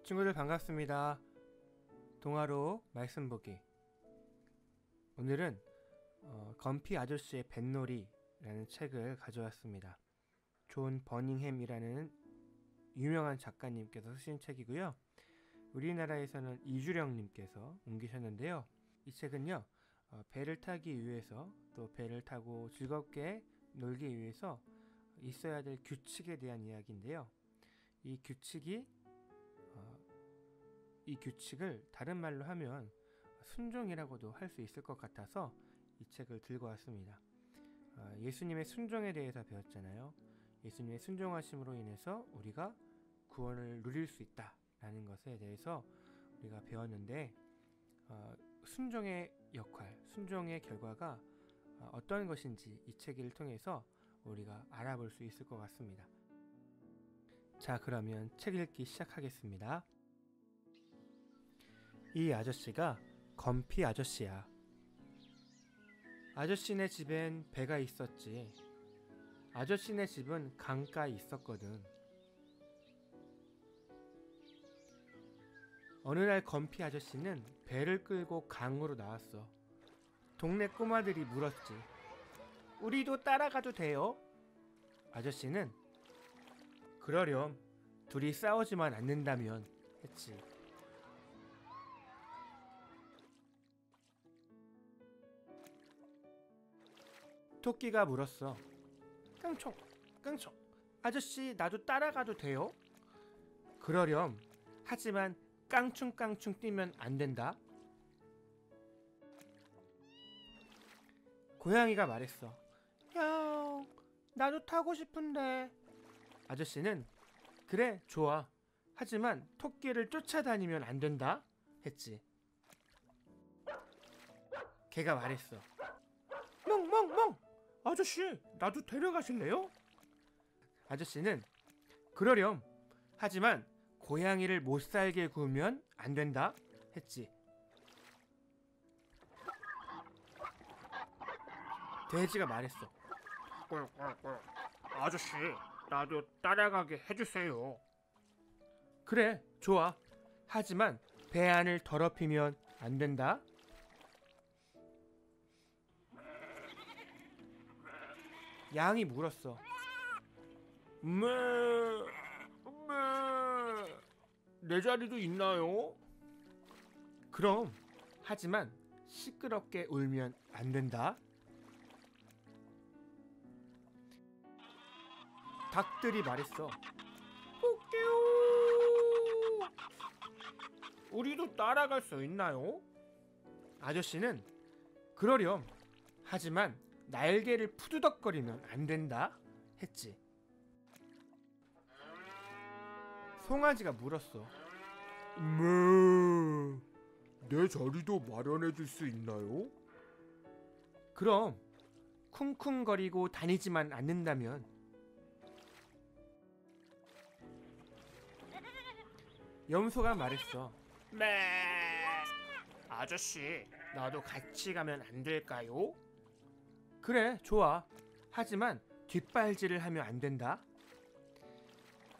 친구들 반갑습니다. 동화로 말씀 보기. 오늘은 건피 아저씨의 뱃놀이라는 책을 가져왔습니다. 존 버닝햄이라는 유명한 작가님께서 쓰신 책이고요. 우리나라에서는 이주령님께서 옮기셨는데요. 이 책은요, 배를 타기 위해서, 또 배를 타고 즐겁게 놀기 위해서 있어야 될 규칙에 대한 이야기인데요. 이 규칙을 다른 말로 하면 순종이라고도 할 수 있을 것 같아서 이 책을 들고 왔습니다. 예수님의 순종에 대해서 배웠잖아요. 예수님의 순종하심으로 인해서 우리가 구원을 누릴 수 있다라는 것에 대해서 우리가 배웠는데, 순종의 역할, 순종의 결과가 어떤 것인지 이 책을 통해서 우리가 알아볼 수 있을 것 같습니다. 자, 그러면 책 읽기 시작하겠습니다. 이 아저씨가 건피 아저씨야. 아저씨네 집엔 배가 있었지. 아저씨네 집은 강가에 있었거든. 어느 날 건피 아저씨는 배를 끌고 강으로 나왔어. 동네 꼬마들이 물었지. 우리도 따라가도 돼요? 아저씨는 그러렴, 둘이 싸우지만 않는다면 했지. 토끼가 물었어. 깡총, 깡총, 아저씨 나도 따라가도 돼요? 그러렴, 하지만 깡충깡충 뛰면 안 된다. 고양이가 말했어. 형, 나도 타고 싶은데. 아저씨는 그래, 좋아. 하지만 토끼를 쫓아다니면 안 된다. 했지. 개가 말했어. 멍멍멍, 아저씨 나도 데려가실래요? 아저씨는 그러렴. 하지만 고양이를 못살게 구우면 안 된다. 했지. 돼지가 말했어. 아저씨 나도 따라가게 해주세요. 그래, 좋아. 하지만 배 안을 더럽히면 안 된다. 양이 물었어. 내 자리도 있나요? 그럼, 하지만 시끄럽게 울면 안 된다. 닭들이 말했어. 꼭지요. 우리도 따라갈 수 있나요? 아저씨는 그러렴. 하지만 날개를 푸드덕거리면 안 된다. 했지. 송아지가 물었어. 내 자리도 마련해 줄 수 있나요? 그럼 쿵쿵거리고 다니지만 않는다면. 염소가 말했어. 아저씨 나도 같이 가면 안 될까요? 그래, 좋아. 하지만 뒷발질을 하면 안 된다.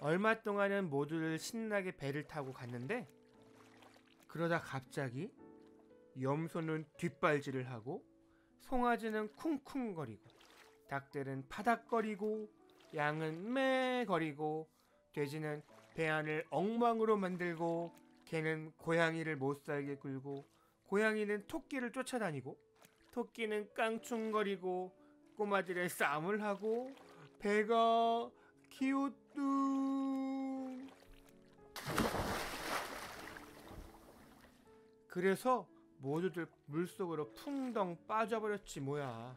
얼마 동안은 모두들 신나게 배를 타고 갔는데, 그러다 갑자기 염소는 뒷발질을 하고, 송아지는 쿵쿵거리고, 닭들은 파닥거리고, 양은 매거리고, 돼지는 배 안을 엉망으로 만들고, 개는 고양이를 못살게 굴고, 고양이는 토끼를 쫓아다니고, 토끼는 깡충거리고, 꼬마들의 싸움을 하고, 배가 기우뚱. 그래서 모두들 물속으로 풍덩 빠져버렸지 뭐야.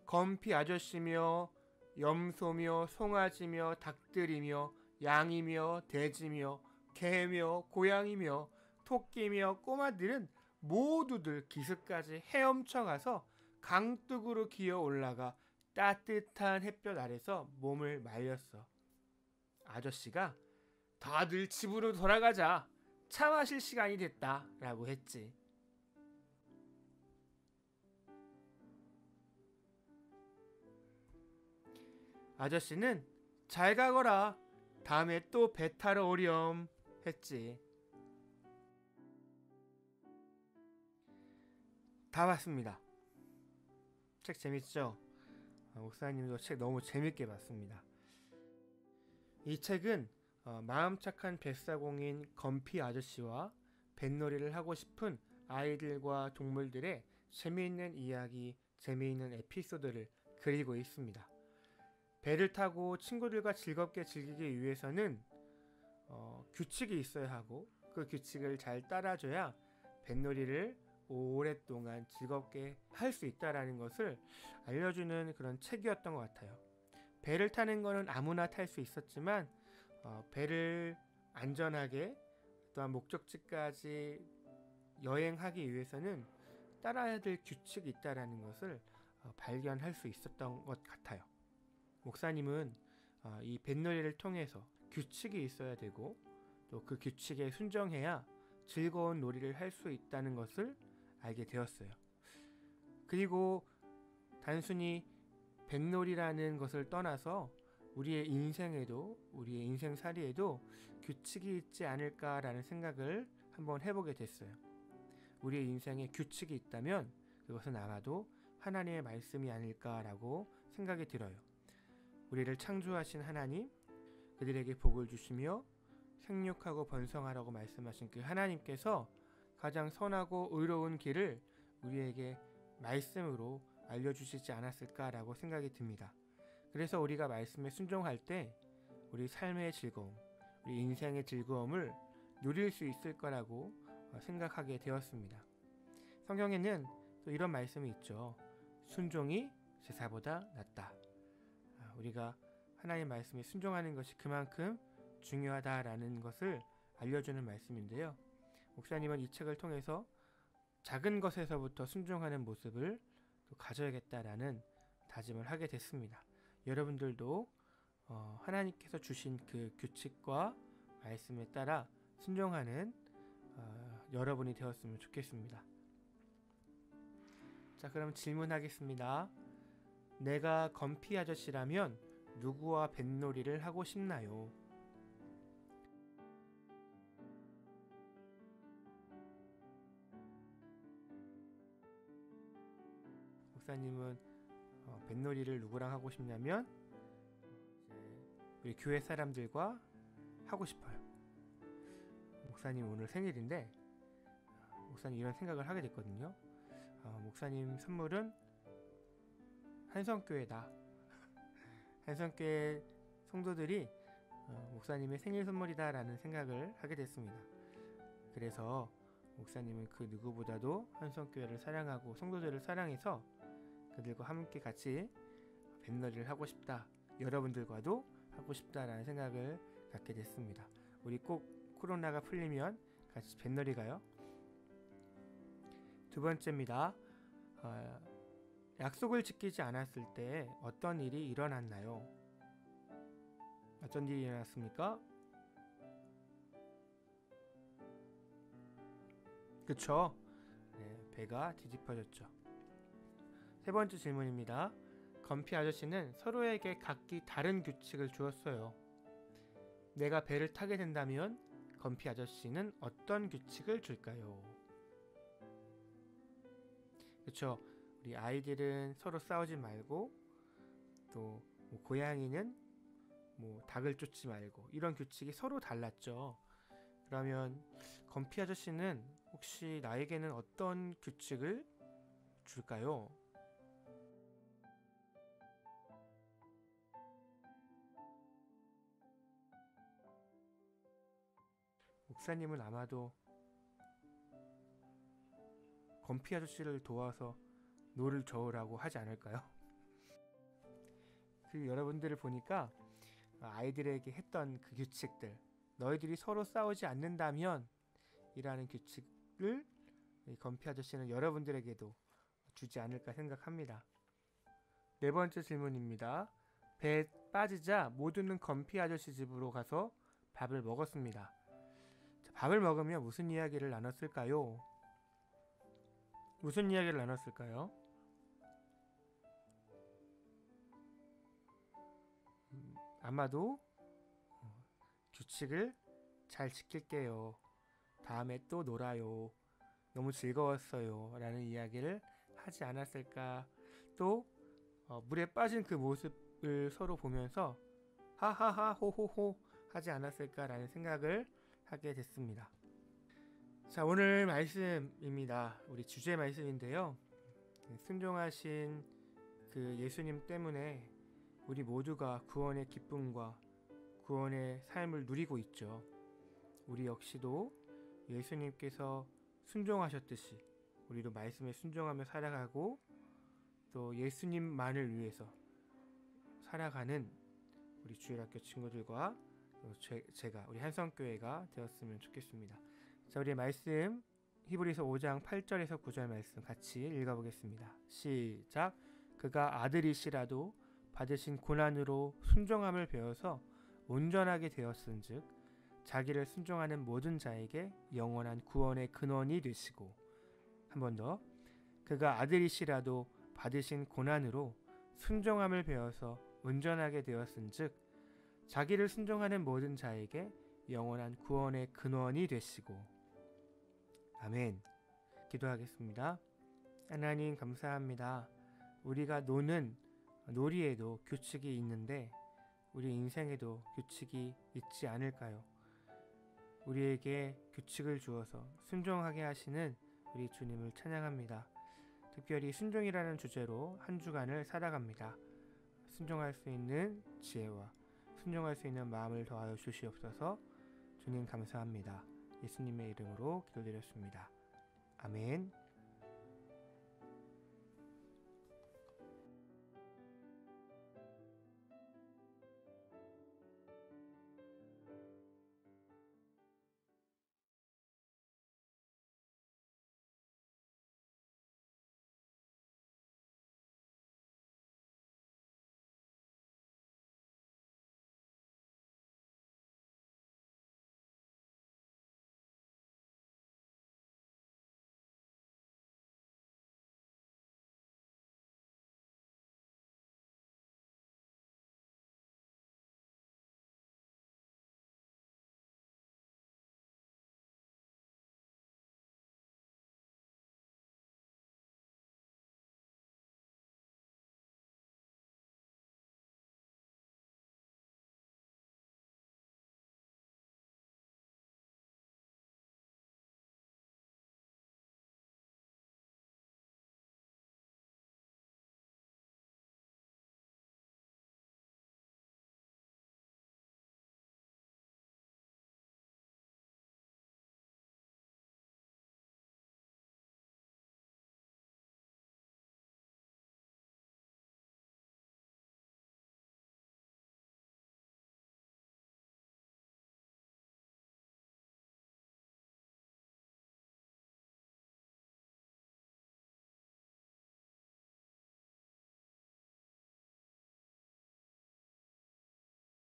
건피 아저씨며 염소며 송아지며 닭들이며 양이며 돼지며 개며 고양이며 토끼며 꼬마들은 모두들 기슭까지 헤엄쳐가서 강둑으로 기어 올라가 따뜻한 햇볕 아래서 몸을 말렸어. 아저씨가 다들 집으로 돌아가자. 차 마실 시간이 됐다 라고 했지. 아저씨는 잘 가거라. 다음에 또 배 타러 오렴 했지. 다 봤습니다. 책 재밌죠? 목사님도 책 너무 재밌게 봤습니다. 이 책은 마음 착한 뱃사공인 건피 아저씨와 뱃놀이를 하고 싶은 아이들과 동물들의 재미있는 이야기, 재미있는 에피소드를 그리고 있습니다. 배를 타고 친구들과 즐겁게 즐기기 위해서는 규칙이 있어야 하고 그 규칙을 잘 따라줘야 뱃놀이를 오랫동안 즐겁게 할 수 있다라는 것을 알려주는 그런 책이었던 것 같아요. 배를 타는 거는 아무나 탈 수 있었지만 배를 안전하게 또한 목적지까지 여행하기 위해서는 따라야 될 규칙이 있다라는 것을 발견할 수 있었던 것 같아요. 목사님은 이 뱃놀이를 통해서 규칙이 있어야 되고 또 그 규칙에 순종해야 즐거운 놀이를 할 수 있다는 것을 알게 되었어요. 그리고 단순히 뱃놀이라는 것을 떠나서 우리의 인생에도, 우리의 인생살이에도 규칙이 있지 않을까라는 생각을 한번 해보게 됐어요. 우리의 인생에 규칙이 있다면 그것은 아마도 하나님의 말씀이 아닐까라고 생각이 들어요. 우리를 창조하신 하나님, 그들에게 복을 주시며 생육하고 번성하라고 말씀하신 그 하나님께서 가장 선하고 의로운 길을 우리에게 말씀으로 알려주시지 않았을까라고 생각이 듭니다. 그래서 우리가 말씀에 순종할 때 우리 삶의 즐거움, 우리 인생의 즐거움을 누릴 수 있을 거라고 생각하게 되었습니다. 성경에는 또 이런 말씀이 있죠. 순종이 제사보다 낫다. 우리가 하나님 말씀에 순종하는 것이 그만큼 중요하다라는 것을 알려주는 말씀인데요. 목사님은 이 책을 통해서 작은 것에서부터 순종하는 모습을 또 가져야겠다라는 다짐을 하게 됐습니다. 여러분들도 하나님께서 주신 그 규칙과 말씀에 따라 순종하는 여러분이 되었으면 좋겠습니다. 자, 그럼 질문하겠습니다. 내가 건피 아저씨라면 누구와 뱃놀이를 하고 싶나요? 목사님은 뱃놀이를 누구랑 하고 싶냐면 우리 교회 사람들과 하고 싶어요. 목사님 오늘 생일인데 목사님 이런 생각을 하게 됐거든요. 목사님 선물은 한성교회다. 한성교회 성도들이 목사님의 생일 선물이다라는 생각을 하게 됐습니다. 그래서 목사님은 그 누구보다도 한성교회를 사랑하고 성도들을 사랑해서 그들과 함께 같이 뱃놀이를 하고 싶다. 여러분들과도 하고 싶다라는 생각을 갖게 됐습니다. 우리 꼭 코로나가 풀리면 같이 뱃놀이 가요. 두 번째입니다. 약속을 지키지 않았을 때 어떤 일이 일어났나요? 어떤 일이 일어났습니까? 그쵸? 네, 배가 뒤집어졌죠. 세 번째 질문입니다. 건피 아저씨는 서로에게 각기 다른 규칙을 주었어요. 내가 배를 타게 된다면 건피 아저씨는 어떤 규칙을 줄까요? 그쵸? 우리 아이들은 서로 싸우지 말고 또 고양이는 닭을 쫓지 말고 이런 규칙이 서로 달랐죠. 그러면 건피 아저씨는 혹시 나에게는 어떤 규칙을 줄까요? 목사님은 아마도 건피 아저씨를 도와서 노를 저으라고 하지 않을까요? 그 여러분들을 보니까 아이들에게 했던 그 규칙들, 너희들이 서로 싸우지 않는다면 이라는 규칙을 건피 아저씨는 여러분들에게도 주지 않을까 생각합니다. 네 번째 질문입니다. 배에 빠지자 모두는 건피 아저씨 집으로 가서 밥을 먹었습니다. 자, 밥을 먹으며 무슨 이야기를 나눴을까요? 무슨 이야기를 나눴을까요? 아마도 규칙을 잘 지킬게요. 다음에 또 놀아요. 너무 즐거웠어요. 라는 이야기를 하지 않았을까. 또 물에 빠진 그 모습을 서로 보면서 하하하 호호호 하지 않았을까라는 생각을 하게 됐습니다. 자, 오늘 말씀입니다. 우리 주제 말씀인데요. 순종하신 그 예수님 때문에 우리 모두가 구원의 기쁨과 구원의 삶을 누리고 있죠. 우리 역시도 예수님께서 순종하셨듯이 우리도 말씀에 순종하며 살아가고 또 예수님만을 위해서 살아가는 우리 주일학교 친구들과 제가 우리 한성교회가 되었으면 좋겠습니다. 자, 우리의 말씀 히브리서 5장 8절에서 9절 말씀 같이 읽어보겠습니다. 시작. 그가 아들이시라도 받으신 고난으로 순종함을 배워서 온전하게 되었은즉 자기를 순종하는 모든 자에게 영원한 구원의 근원이 되시고, 한 번 더, 그가 아들이시라도 받으신 고난으로 순종함을 배워서 온전하게 되었은즉 자기를 순종하는 모든 자에게 영원한 구원의 근원이 되시고. 아멘. 기도하겠습니다. 하나님 감사합니다. 우리가 노는 놀이에도 규칙이 있는데 우리 인생에도 규칙이 있지 않을까요? 우리에게 규칙을 주어서 순종하게 하시는 우리 주님을 찬양합니다. 특별히 순종이라는 주제로 한 주간을 살아갑니다. 순종할 수 있는 지혜와 순종할 수 있는 마음을 더하여 주시옵소서. 주님 감사합니다. 예수님의 이름으로 기도드렸습니다. 아멘.